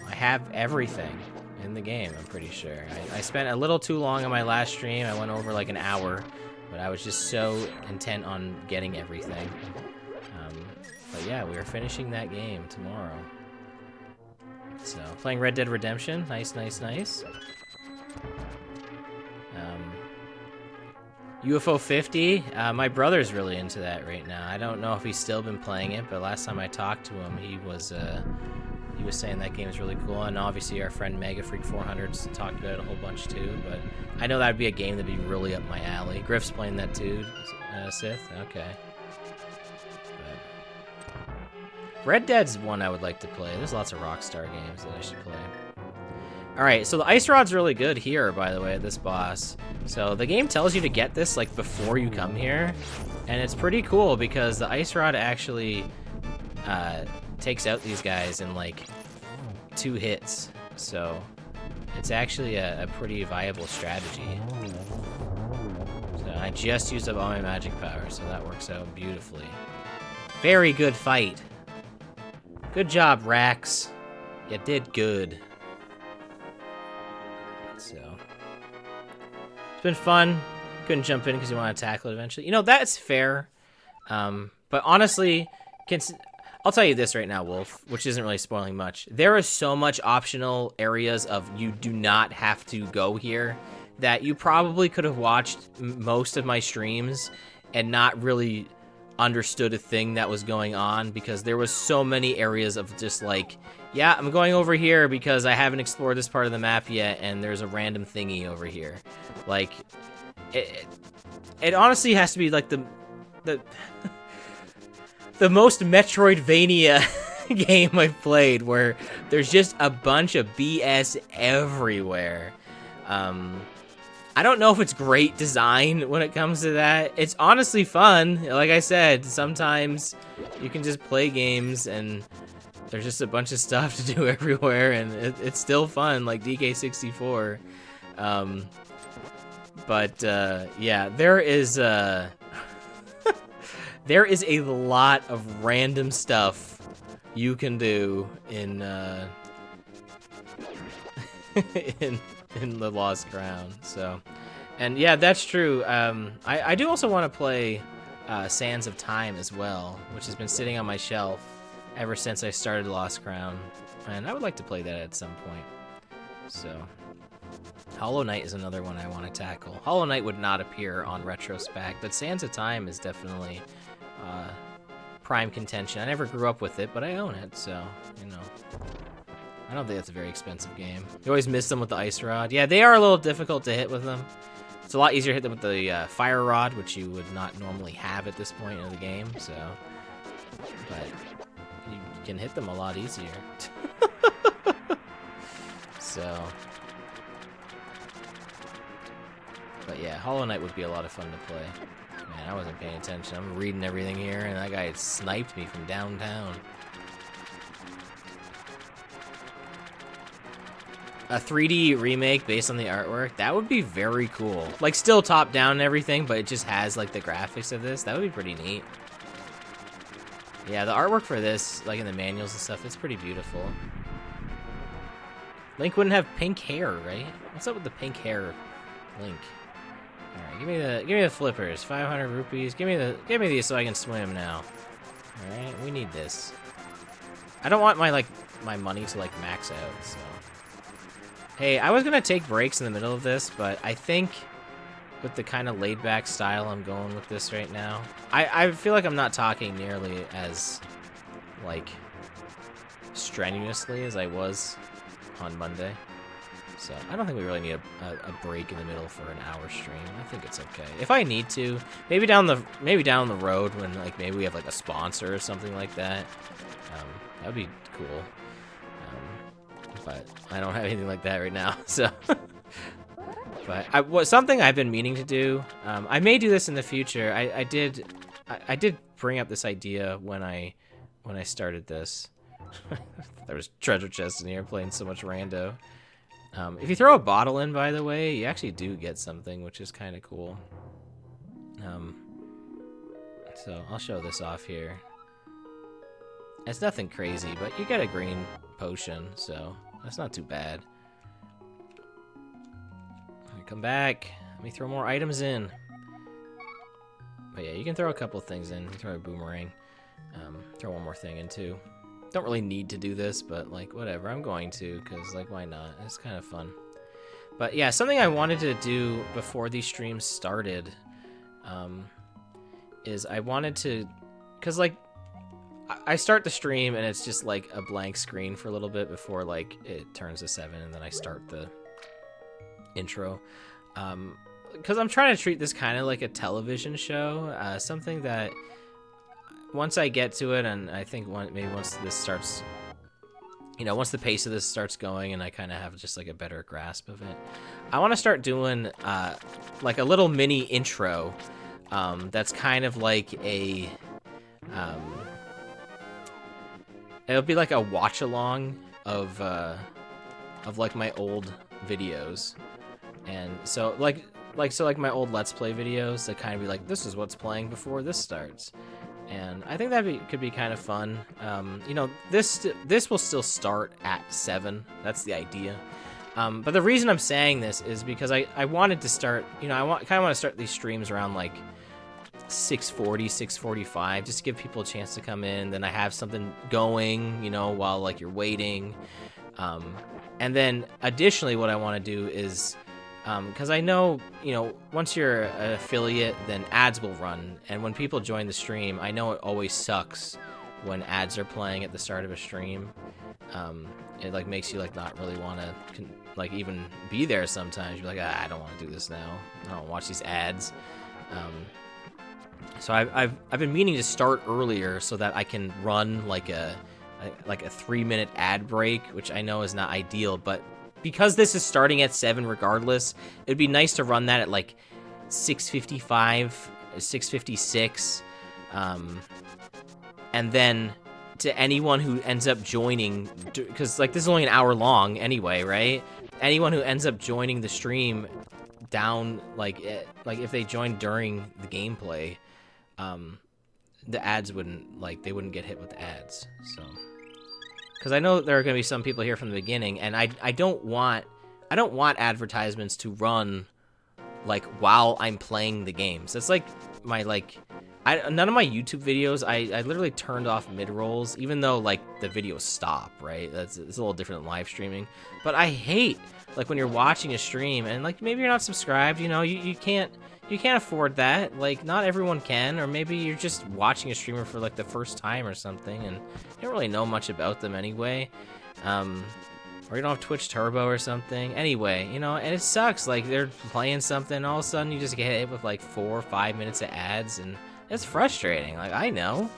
I have everything in the game, I'm pretty sure. I spent a little too long on my last stream. I went over like an hour, but I was just so intent on getting everything. But yeah, we are finishing that game tomorrow. So, playing Red Dead Redemption. Nice. UFO 50. My brother's really into that right now. I don't know if he's still been playing it, but last time I talked to him, he was saying that game is really cool. And obviously our friend Mega Freak 400's talked about it a whole bunch too, but I know that'd be a game that'd be really up my alley. Griff's playing that too, Sith? Okay. Red Dead's one I would like to play. There's lots of Rockstar games that I should play. Alright, so the Ice Rod's really good here, by the way, this boss. So the game tells you to get this, like, before you come here. And it's pretty cool because the Ice Rod actually takes out these guys in, like, 2 hits. So it's actually a pretty viable strategy. So I just used up all my magic power, so that works out beautifully. Very good fight. Good job, Rax. You did good. So, it's been fun. Couldn't jump in because you want to tackle it eventually. You know, that's fair. But honestly, I'll tell you this right now, Wolf, which isn't really spoiling much. There is so much optional areas of you do not have to go here that you probably could have watched most of my streams and not really understood a thing that was going on, because there was so many areas of just like, yeah, I'm going over here because I haven't explored this part of the map yet, and there's a random thingy over here. Like, it honestly has to be like the the most Metroidvania game I've played, where there's just a bunch of BS everywhere. I don't know if it's great design when it comes to that. It's honestly fun. Like I said, sometimes you can just play games and there's just a bunch of stuff to do everywhere, and it's still fun, like DK64. Yeah, there is there is a lot of random stuff you can do in in the Lost Crown. So, and yeah, that's true. I do also want to play Sands of Time as well, which has been sitting on my shelf ever since I started Lost Crown, and I would like to play that at some point. So, Hollow Knight is another one I want to tackle. Hollow Knight would not appear on Retrospect, but Sands of Time is definitely prime contention. I never grew up with it, but I own it, so, you know. I don't think that's a very expensive game. You always miss them with the Ice Rod. Yeah, they are a little difficult to hit with them. It's a lot easier to hit them with the Fire Rod, which you would not normally have at this point in the game, so. But you can hit them a lot easier. So. But yeah, Hollow Knight would be a lot of fun to play. Man, I wasn't paying attention. I'm reading everything here, and that guy sniped me from downtown. A 3D remake based on the artwork, that would be very cool. Like, still top down and everything, but it just has, like, the graphics of this. That would be pretty neat. Yeah, the artwork for this, like in the manuals and stuff, it's pretty beautiful. Link wouldn't have pink hair, right? What's up with the pink hair, Link? All right, give me the flippers. 500 rupees. Give me these so I can swim now. All right, we need this. I don't want my money to like max out. So, hey, I was gonna take breaks in the middle of this, but I think with the kind of laid-back style I'm going with this right now, I feel like I'm not talking nearly as like strenuously as I was on Monday. So I don't think we really need a break in the middle for an hour stream. I think it's okay. If I need to, maybe down the road when like maybe we have like a sponsor or something like that, that'd be cool. But I don't have anything like that right now. So, but something I've been meaning to do. I may do this in the future. I did bring up this idea when I started this. There was treasure chests in here playing so much rando. If you throw a bottle in, by the way, you actually do get something, which is kind of cool. So I'll show this off here. It's nothing crazy, but you get a green potion, so that's not too bad. Right, come back. Let me throw more items in. But yeah, you can throw a couple things in. You can throw a boomerang. Throw one more thing in too. Don't really need to do this, but like whatever, I'm going to, because like why not? It's kind of fun. But yeah, something I wanted to do before these streams started is I wanted to, because like I start the stream and it's just like a blank screen for a little bit before like it turns to 7 and then I start the intro. Because I'm trying to treat this kind of like a television show, something that once I get to it, and I think maybe once this starts, you know, once the pace of this starts going and I kind of have just like a better grasp of it, I want to start doing like a little mini intro that's kind of like a, it'll be like a watch along of like my old videos. And so like my old Let's Play videos that kind of be like, this is what's playing before this starts. And I think that could be kind of fun. You know, this will still start at 7. That's the idea. But the reason I'm saying this is because I wanted to start, you know, kind of want to start these streams around like 6:40, 6:45, just to give people a chance to come in. Then I have something going, you know, while like you're waiting. And then additionally, what I want to do is, because I know, you know, once you're an affiliate, then ads will run. And when people join the stream, I know it always sucks when ads are playing at the start of a stream. It like makes you like not really want to like even be there sometimes. You're like, I don't want to do this now. I don't watch these ads. So I've been meaning to start earlier so that I can run like a 3-minute ad break, which I know is not ideal, but because this is starting at 7 regardless, it'd be nice to run that at like 6:55, 6:56, and then to anyone who ends up joining, because like this is only an hour long anyway, right? Anyone who ends up joining the stream down, like if they join during the gameplay, the ads wouldn't, like they wouldn't get hit with ads, so. Because I know there are going to be some people here from the beginning, and I don't want advertisements to run like while I'm playing the games. That's like my none of my YouTube videos, I literally turned off mid-rolls, even though like the videos stop, right? It's a little different than live streaming. But I hate like when you're watching a stream and like maybe you're not subscribed, you know, you can't afford that. Like not everyone can, or maybe you're just watching a streamer for like the first time or something and you don't really know much about them anyway. Or you don't have Twitch Turbo or something. Anyway, you know, and it sucks. Like they're playing something and all of a sudden you just get hit with like 4 or 5 minutes of ads, and it's frustrating. Like I know.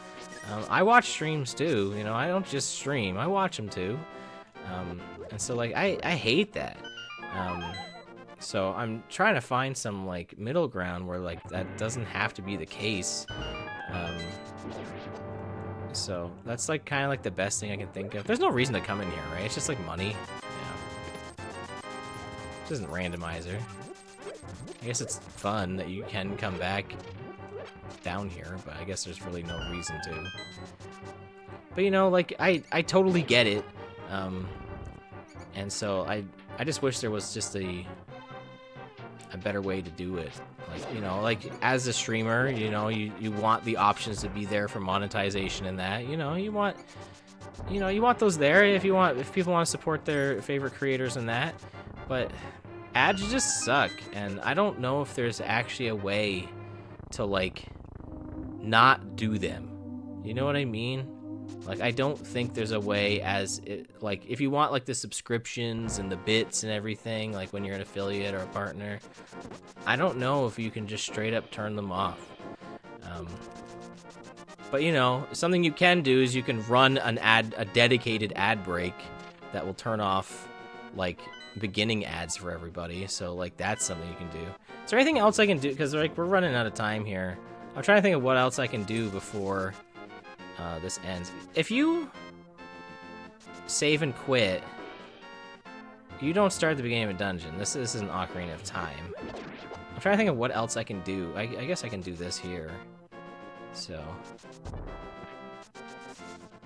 I watch streams too, you know, I don't just stream, I watch them too. And so like I hate that. So I'm trying to find some like middle ground where like that doesn't have to be the case. So that's like kind of like the best thing I can think of. There's no reason to come in here, right? It's just like money. Yeah. This isn't randomizer. I guess it's fun that you can come back down here, but I guess there's really no reason to. But you know, like, I totally get it. And so I just wish there was just a better way to do it. Like, you know, like as a streamer, you know, you want the options to be there for monetization and that, you know, you want those there if people want to support their favorite creators and that. But ads just suck, and I don't know if there's actually a way to like not do them. You know what I mean? Like, I don't think there's a way like, if you want, like, the subscriptions and the bits and everything, like, when you're an affiliate or a partner, I don't know if you can just straight up turn them off. But, you know, something you can do is you can run a dedicated ad break that will turn off, like, beginning ads for everybody. So, like, that's something you can do. Is there anything else I can do? Because, like, we're running out of time here. I'm trying to think of what else I can do before this ends. If you save and quit, you don't start at the beginning of a dungeon. This is an Ocarina of Time. I'm trying to think of what else I can do. I guess I can do this here. So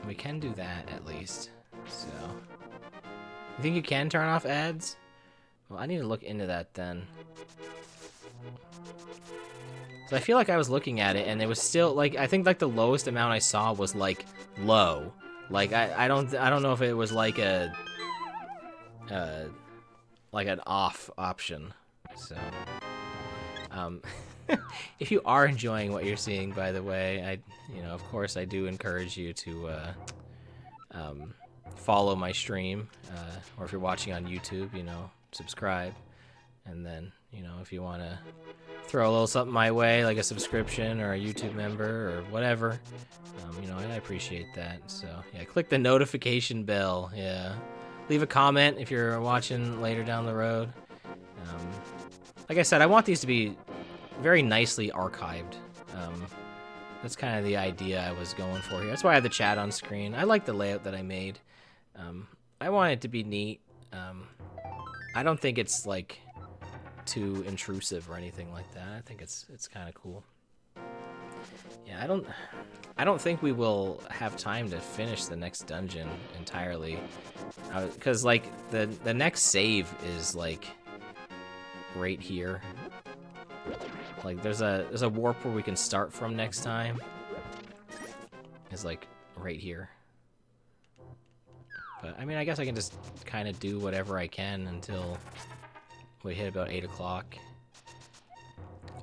we can do that at least. So you think you can turn off ads? Well, I need to look into that then. So I feel like I was looking at it and it was still like, I think like the lowest amount I saw was like low. Like I don't know if it was like like an off option. So if you are enjoying what you're seeing, by the way, you know, of course I do encourage you to follow my stream, or if you're watching on YouTube, you know, subscribe, and then, you know, if you want to throw a little something my way, like a subscription or a YouTube member or whatever, you know, I appreciate that. So yeah, click the notification bell. Yeah, leave a comment if you're watching later down the road. Like I said, I want these to be very nicely archived. That's kind of the idea I was going for here. That's why I have the chat on screen. I like the layout that I made. I want it to be neat. I don't think it's like too intrusive or anything like that. I think it's kind of cool. Yeah, I don't think we will have time to finish the next dungeon entirely, because like the next save is like right here. Like there's a warp where we can start from next time. It's like right here. But I mean, I guess I can just kind of do whatever I can until we hit about 8 o'clock.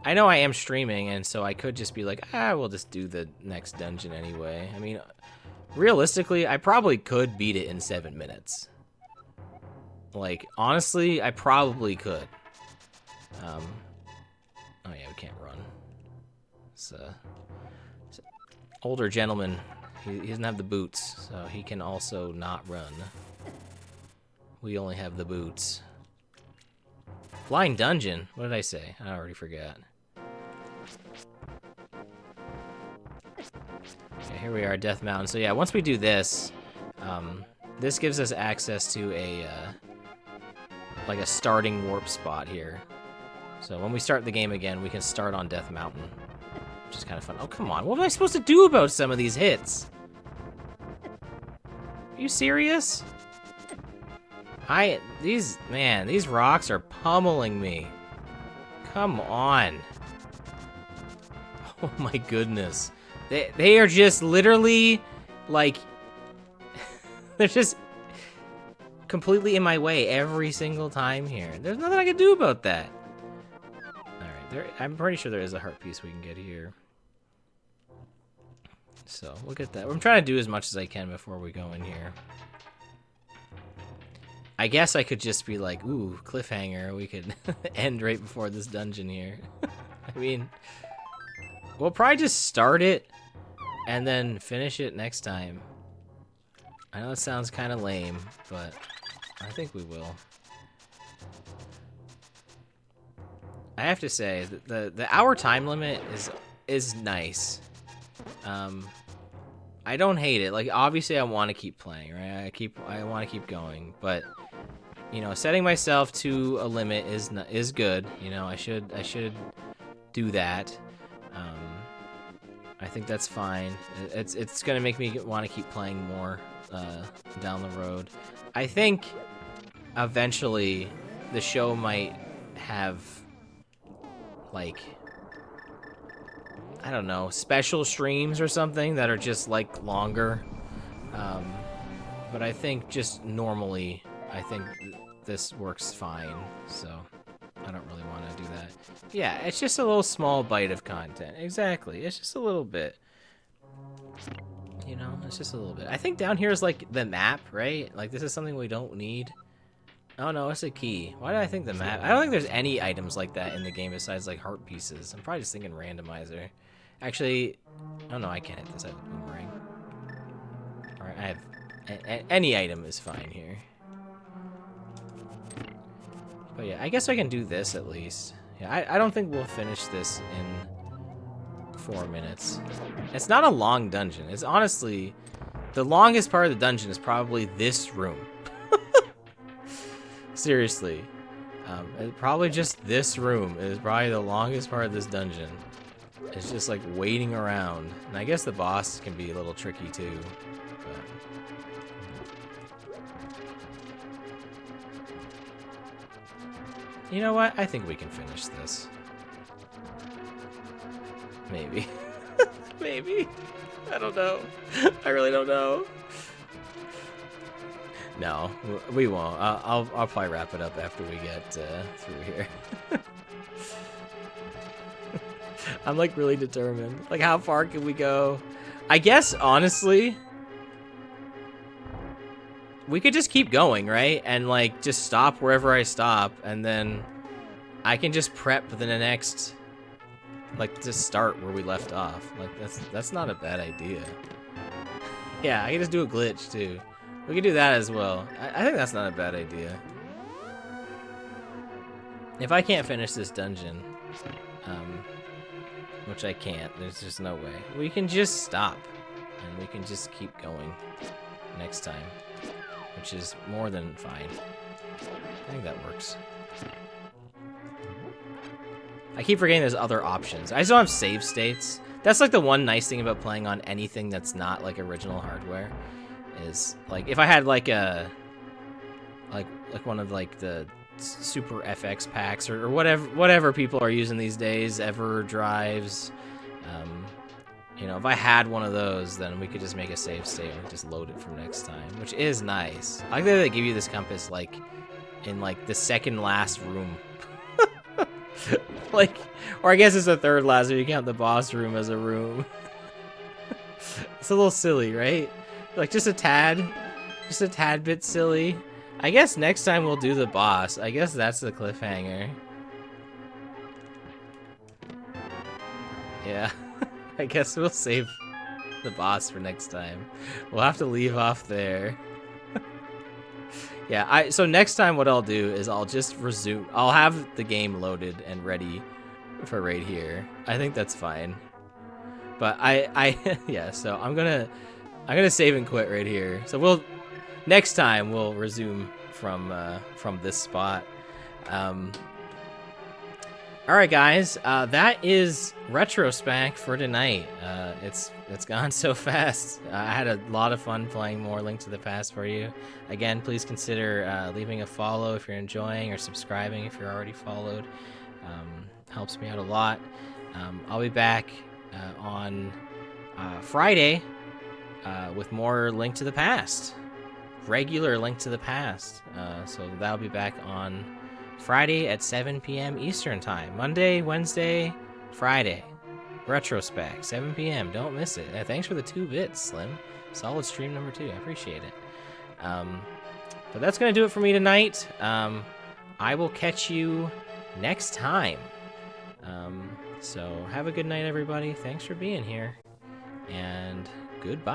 I know I am streaming, and so I could just be like, we'll just do the next dungeon anyway. I mean, realistically, I probably could beat it in 7 minutes. Like, honestly, I probably could. Oh yeah, we can't run. It's an older gentleman. He doesn't have the boots, so he can also not run. We only have the boots. Blind dungeon? What did I say? I already forgot. Okay, here we are, Death Mountain. So yeah, once we do this, this gives us access to like a starting warp spot here. So when we start the game again, we can start on Death Mountain, which is kind of fun. Oh, come on. What am I supposed to do about some of these hits? Are you serious? These rocks are pummeling me. Come on. Oh my goodness. They are just literally, like, they're just completely in my way every single time here. There's nothing I can do about that. Alright, I'm pretty sure there is a heart piece we can get here. So, we'll get that. I'm trying to do as much as I can before we go in here. I guess I could just be like, ooh, cliffhanger. We could end right before this dungeon here. I mean, we'll probably just start it and then finish it next time. I know it sounds kind of lame, but I think we will. I have to say, the hour time limit is nice. I don't hate it. Like, obviously I want to keep playing, right? I want to keep going, but you know, setting myself to a limit is good. You know, I should do that. I think that's fine. It's gonna make me want to keep playing more down the road. I think eventually the show might have, like, I don't know, special streams or something that are just like longer. But I think just normally, I think this works fine. So I don't really want to do that. Yeah, it's just a little small bite of content. Exactly. It's just a little bit. You know, it's just a little bit. I think down here is like the map, right? Like this is something we don't need. Oh no, it's a key. Why did I think the map? I don't think there's any items like that in the game besides like heart pieces. I'm probably just thinking randomizer. Actually, oh no, I can't hit this. I have a boomerang. Alright, I have... any item is fine here. But yeah, I guess I can do this at least. Yeah, I don't think we'll finish this in 4 minutes. It's not a long dungeon. It's honestly... the longest part of the dungeon is probably this room. Seriously. Probably just this room is probably the longest part of this dungeon. It's just like waiting around. And I guess the boss can be a little tricky too. But... you know what? I think we can finish this. Maybe. Maybe. I don't know. I really don't know. No, we won't. I'll probably wrap it up after we get through here. I'm like really determined. Like, how far can we go? I guess honestly, we could just keep going, right? And like just stop wherever I stop, and then I can just prep the next, like, just start where we left off. Like that's not a bad idea. Yeah, I can just do a glitch too. We can do that as well. I think that's not a bad idea. If I can't finish this dungeon, which I can't, there's just no way. We can just stop, and we can just keep going next time, which is more than fine. I think that works. I keep forgetting there's other options. I still have save states. That's like the one nice thing about playing on anything that's not like original hardware. Is like if I had like a like one of like the super FX packs or whatever people are using these days, ever drives, you know, if I had one of those, then we could just make a save state and just load it from next time, which is nice. I like that they give you this compass like in like the second last room. Like, or I guess it's the third last if you count the boss room as a room. It's a little silly, right? Like, just a tad bit silly. I guess next time we'll do the boss. I guess that's the cliffhanger. Yeah, I guess we'll save the boss for next time. We'll have to leave off there. Yeah, so next time what I'll do is I'll just resume. I'll have the game loaded and ready for right here. I think that's fine. But yeah, so I'm gonna save and quit right here. So next time we'll resume from this spot. All right, guys, that is Retro Spack for tonight. It's gone so fast. I had a lot of fun playing more Link to the Past for you. Again, please consider leaving a follow if you're enjoying, or subscribing if you're already followed. Helps me out a lot. I'll be back on Friday with more Link to the Past. Regular Link to the Past. So that'll be back on Friday at 7 p.m. Eastern Time. Monday, Wednesday, Friday. Retro Spack, 7 p.m. Don't miss it. Thanks for the 2 bits, Slim. Solid stream number 2. I appreciate it. But that's going to do it for me tonight. I will catch you next time. So have a good night, everybody. Thanks for being here. And goodbye.